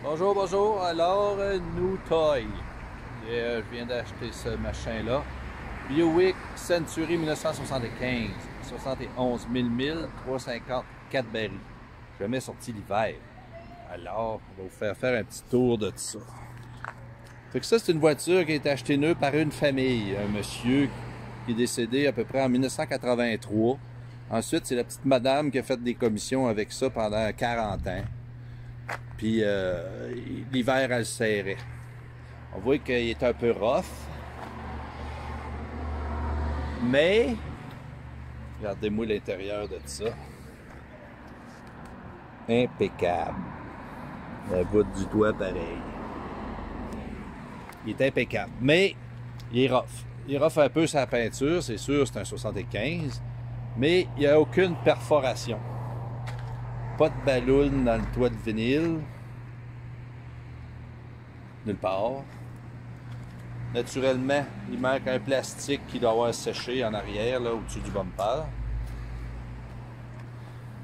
Bonjour, bonjour. Alors, New Toy. Je viens d'acheter ce machin-là. Buick Century 1975. 71 000 milles, 354 barils. Jamais sorti l'hiver. Alors, on va vous faire un petit tour de ça. Fait que ça, c'est une voiture qui a été achetée neuve par une famille. Un monsieur qui est décédé à peu près en 1983. Ensuite, c'est la petite madame qui a fait des commissions avec ça pendant 40 ans. Puis l'hiver, elle serrait. On voit qu'il est un peu rough. Mais, regardez-moi l'intérieur de ça. Impeccable. La goutte du doigt pareil. Il est impeccable. Mais, il est rough. Il est rough un peu sa peinture, c'est sûr, c'est un 75. Mais il n'y a aucune perforation. Pas de ballon dans le toit de vinyle. Nulle part. Naturellement, il manque un plastique qui doit avoir séché en arrière, là, au-dessus du bumper.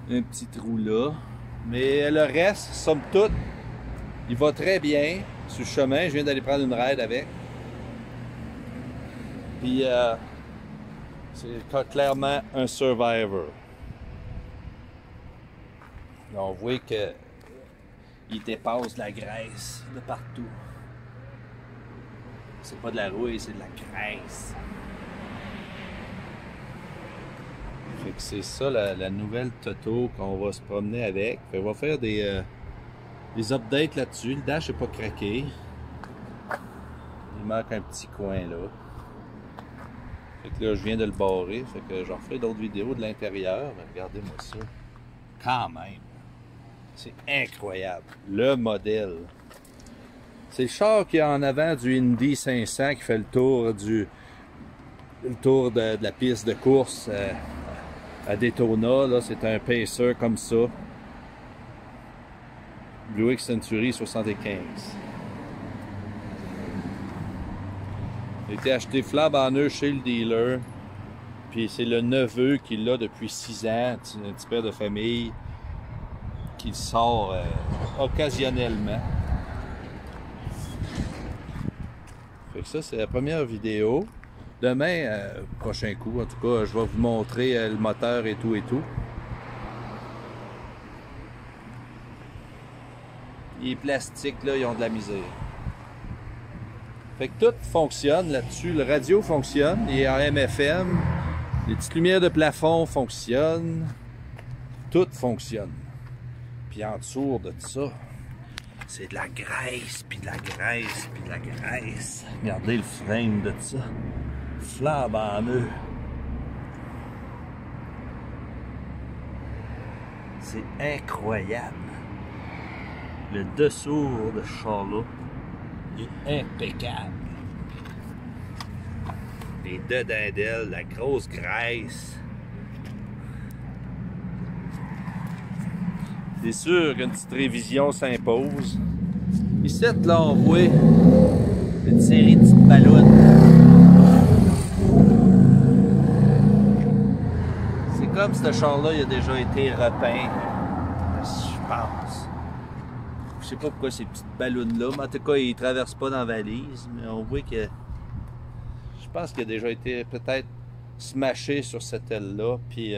Un petit trou là. Mais le reste, somme toute, il va très bien sur le chemin. Je viens d'aller prendre une ride avec. Puis, c'est clairement un Survivor. Là, on voit que il dépasse de la graisse de partout. C'est pas de la rouille, c'est de la graisse. Fait que c'est ça la nouvelle Toto qu'on va se promener avec. Fait on va faire des updates là-dessus. Le dash n'est pas craqué. Il manque un petit coin là. Fait que là, je viens de le barrer. Fait que j'en ferai d'autres vidéos de l'intérieur. Regardez-moi ça. Quand même. C'est incroyable. Le modèle. C'est le char qui est en avant du Indy 500 qui fait le tour de la piste de course à Daytona. Là, c'est un pacer comme ça. Buick Century 75. Il a été acheté flambant neuf chez le dealer. Puis c'est le neveu qui l'a depuis 6 ans, un petit père de famille, qui sort occasionnellement. Fait que ça, c'est la première vidéo. Demain, prochain coup, en tout cas, je vais vous montrer le moteur et tout et tout. Les plastiques, là, ils ont de la misère. Fait que tout fonctionne là-dessus. Le radio fonctionne, il est en AM/FM. Les petites lumières de plafond fonctionnent. Tout fonctionne. Puis en dessous de ça, c'est de la graisse, puis de la graisse, puis de la graisse. Regardez le frame de ça. Flambant neuf. C'est incroyable. Le dessous de ce char-là est impeccable. Les dedans d'elle, la grosse graisse. C'est sûr qu'une petite révision s'impose. Ici, là, on voit une série de petites ballons. C'est comme si ce char-là il a déjà été repeint. Je pense. Je sais pas pourquoi ces petites ballons-là, mais en tout cas, ils ne traversent pas dans la valise. Mais on voit que je pense qu'il a déjà été peut-être smashé sur cette aile-là, puis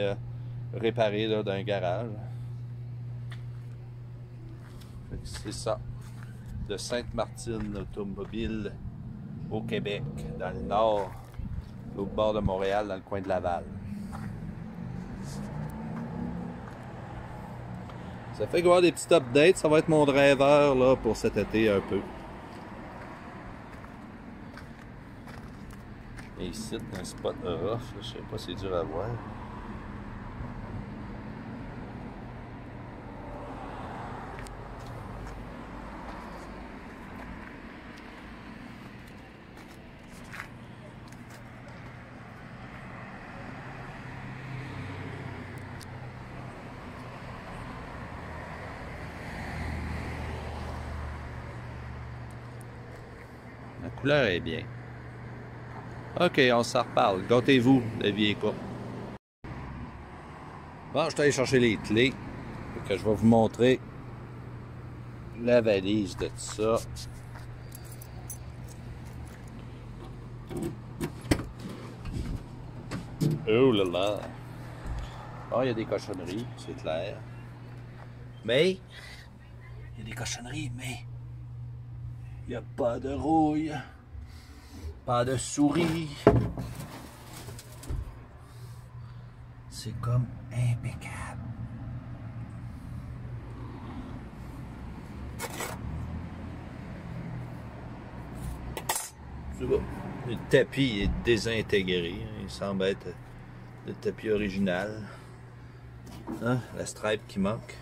réparé là, dans un garage. C'est ça, de Sainte-Martine Automobile au Québec, dans le nord, l'autre bord de Montréal, dans le coin de Laval. Ça fait qu'il va y avoir des petits updates, ça va être mon driver là, pour cet été un peu. Et ici, un spot rough, là, je sais pas si c'est dur à voir. La couleur est bien. Ok, on s'en reparle. Gâtez-vous, la vie est courte. Bon, je suis allé chercher les clés. Que je vais vous montrer la valise de tout ça. Oh là là! Bon, il y a des cochonneries, c'est clair. Mais, il y a des cochonneries, mais il n'y a pas de rouille, pas de souris. C'est comme impeccable. C'est bon. Le tapis est désintégré. Il semble être le tapis original. Hein? La stripe qui manque.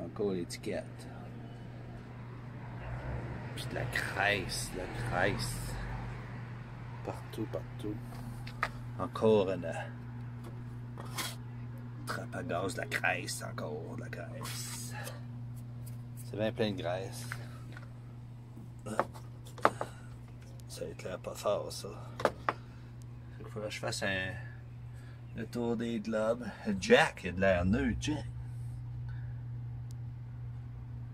Encore l'étiquette. Puis de la graisse, partout, partout. Encore une trappe à gaz, de la graisse, encore de la graisse. C'est bien plein de graisse. Ça éclaire pas fort, ça. Il faudrait que je fasse le tour des globes. Jack, il a de l'air neutre, Jack.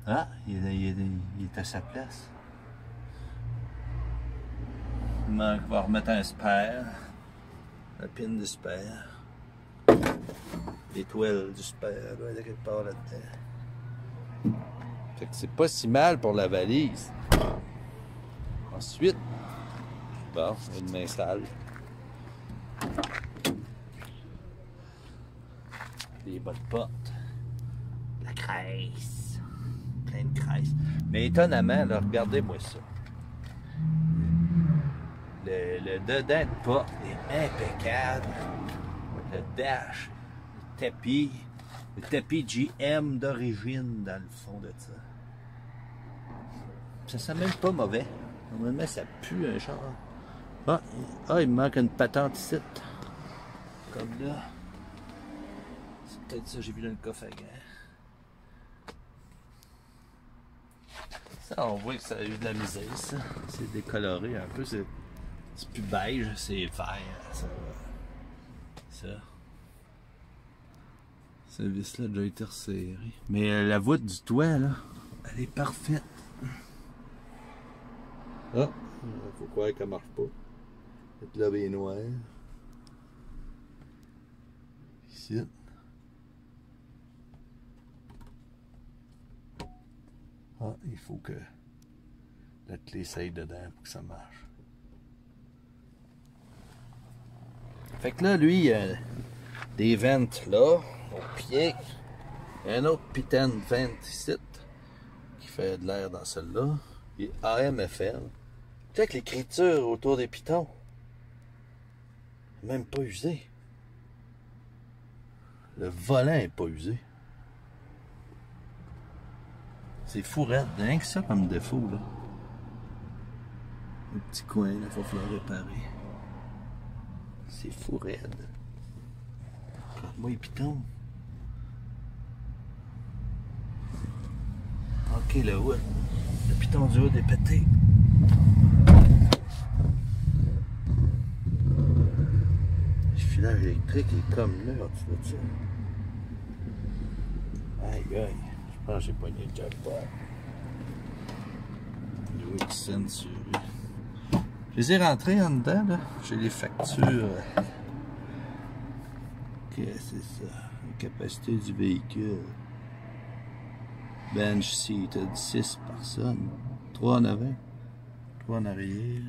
Ah, il est à sa place. Il manque, va remettre un spare. La pine du spare. L'étoile du spare, doit être quelque part là-dedans. Fait que c'est pas si mal pour la valise. Ensuite, bon, il m'installe. Des bonnes portes. La graisse. Plein de graisse. Mais étonnamment, là, regardez-moi ça. Le dedans de porte est impeccable. Le dash, le tapis GM d'origine dans le fond de ça. Ça sent même pas mauvais. Normalement, ça pue un genre. Ah, il me manque une patente ici. Comme là. C'est peut-être ça, j'ai vu dans le coffre à gants. Ça, on voit que ça a eu de la misère, ça. C'est décoloré un peu. C'est plus beige, c'est vert. Ça. Ce vis-là a déjà été resserré. Mais la voûte du toit, là, elle est parfaite. Ah, faut croire qu'elle marche pas. Cette là est noire. Ici. Ah, il faut que la clé s'aille dedans pour que ça marche. Fait que là, lui, il y a des ventes là, au pied. Un autre pitain de vente ici, qui fait de l'air dans celle-là. Et AMFL. Check l'écriture autour des pitons. Même pas usé. Le volant est pas usé. C'est fou raide, rien que ça comme défaut là. Le petit coin, il va falloir réparer. C'est fou raide. Regarde-moi les pitons. Ok, le hood. Le piton du hood est pété. Le filage électrique est comme là, tu vois ça. Aïe aïe. Je pense que j'ai pogné le jackpot. Le Wick ceinturé. Je les ai rentrés en dedans, là. J'ai les factures. Ok, c'est ça. La capacité du véhicule. Bench seat, 6 personnes. 3 en avant. 3 en arrière.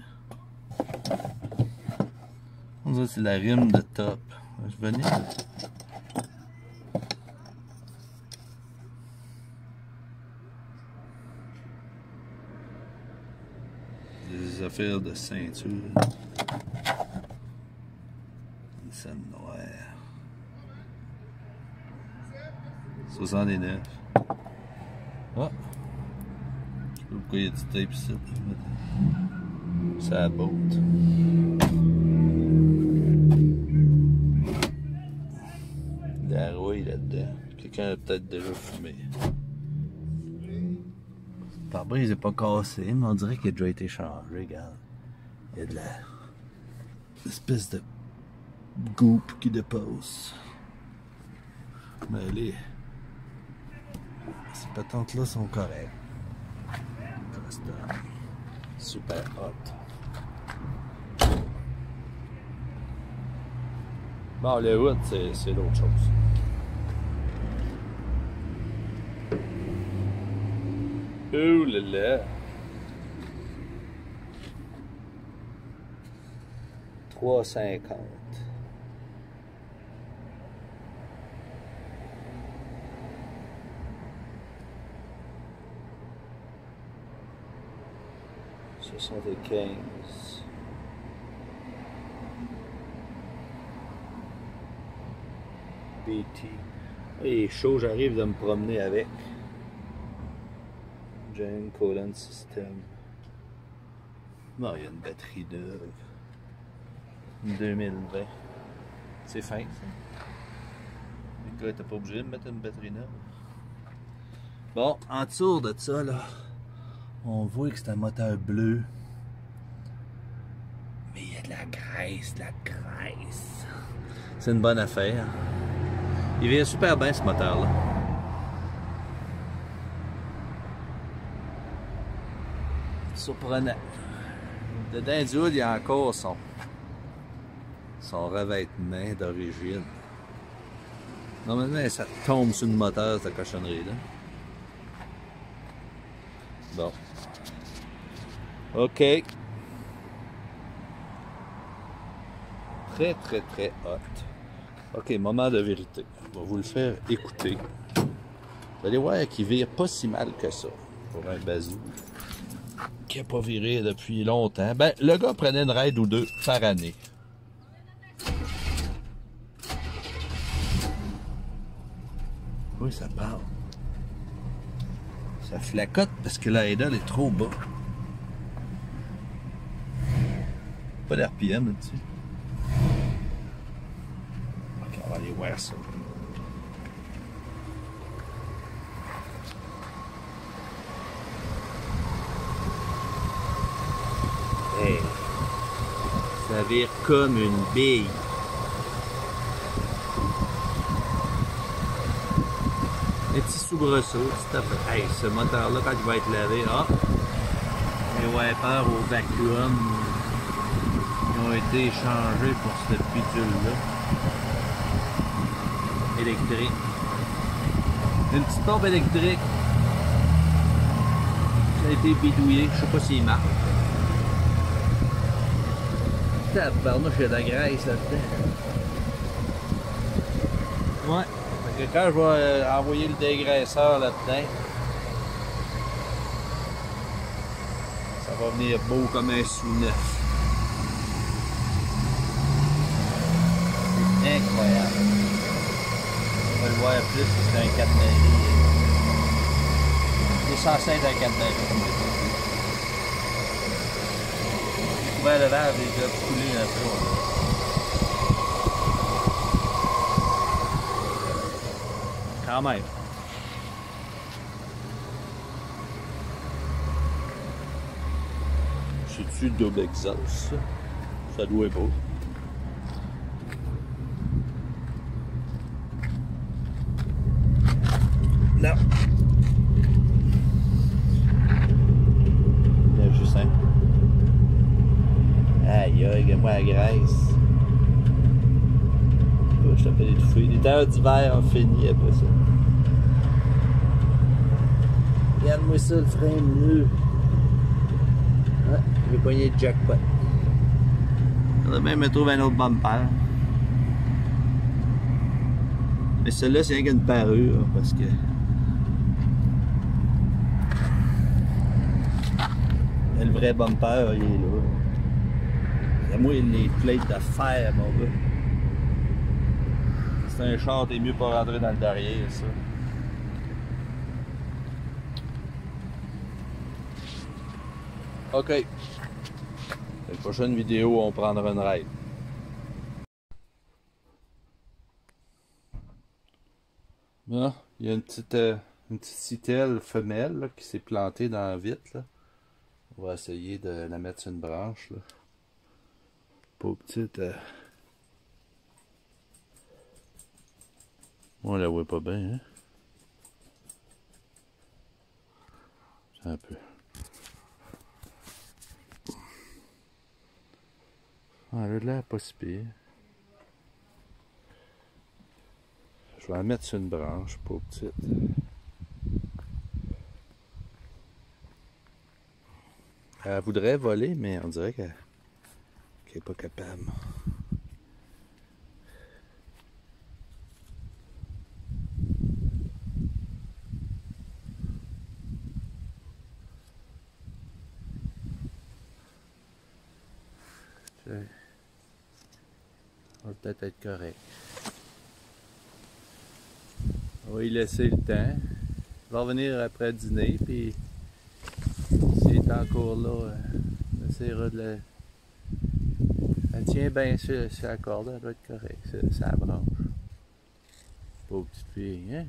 On dirait que c'est la rime de top. Je vais venir. Des affaires de ceinture. Une scène noire. 69. Ah! Je sais pas pourquoi il y a du tape ici. Ça botte. La rouille là-dedans. Quelqu'un a peut-être déjà fumé. Le pare-brise n'est pas cassé, mais on dirait qu'il a déjà été changé, regarde. Il y a de la espèce de Goop qui dépasse. Mais ces patentes-là sont correctes. Super hot. Bon, le wood, c'est l'autre chose. Oh là là! 3,50. $75. BT. Il est chaud, j'arrive de me promener avec. Giant Colon System. Non, il y a une batterie neuve. 2020. C'est fin, ça. Le gars, t'es pas obligé de mettre une batterie neuve. Bon, en dessous de ça, là, on voit que c'est un moteur bleu. Mais il y a de la graisse, C'est une bonne affaire. Il vient super bien, ce moteur-là. Surprenant. Dedans du hood, il y a encore son revêtement d'origine. Normalement, ça tombe sur le moteur, cette cochonnerie-là. Bon. OK. Très, très, très hot. OK, moment de vérité. Je vais vous le faire écouter. Vous allez voir qu'il vire pas si mal que ça pour un bazou qui n'a pas viré depuis longtemps. Ben, le gars prenait une raid ou deux par année. Oui, ça parle. Ça flacote parce que la idle est trop bas. Pas d'RPM là-dessus. Ok, on va aller voir ça. Hey. Ça vire comme une bille. Les petits soubresauts, petit affaire. Hey, ce moteur-là, quand il va être lavé, les wipers au vacuum ont été échangés pour cette bidule-là. Électrique. Une petite pompe électrique. Ça a été bidouillé, je sais pas s'il marche. Tabarnouche, il y a de la graisse là-dedans. Ouais. Fait que quand je vais envoyer le dégraisseur là-dedans, ça va venir beau comme un sous-neuf. C'est incroyable. On va le voir plus, c'est un 4 maris. C'est censé être un 4 maris. Le couvert de verre est déjà coulé un peu. Quand même. C'est-tu double exhaust, ça? Ça doit pas. Non. C'est juste simple. Aïe aïe, regarde-moi la graisse. Je t'appelle étouffé. Les terres d'hiver ont fini après ça. Regarde-moi ça, le frein mieux. Ah, je vais pogner le jackpot. On va même me trouver un autre bumper. Mais celui-là, c'est rien qu'une parure parce que. Le vrai bumper, il est là. C'est moi, les plates de fer, mon gars. C'est un char, t'es mieux pas rentrer dans le derrière, ça. OK. La prochaine vidéo, on prendra une ride. Là, il y a une petite citelle femelle là, qui s'est plantée dans la vitre. Là. On va essayer de la mettre sur une branche. Là. Pauvre petite. Moi, on la voit pas bien, hein? Un peu. Ah, elle a l'air pas si pire. Je vais la mettre sur une branche, pas petite. Elle voudrait voler, mais on dirait qu'elle n'est pas capable. Ça va peut-être être correct. On va y laisser le temps. Il va revenir après dîner, puis s'il est encore là, on essaiera de la... Elle tient bien sur la corde, elle doit être correcte, c'est la branche. Pauvre petite fille, hein?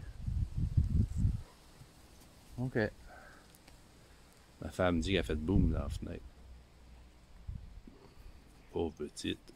OK. Ma femme dit qu'elle a fait boum dans la fenêtre. Pauvre petite.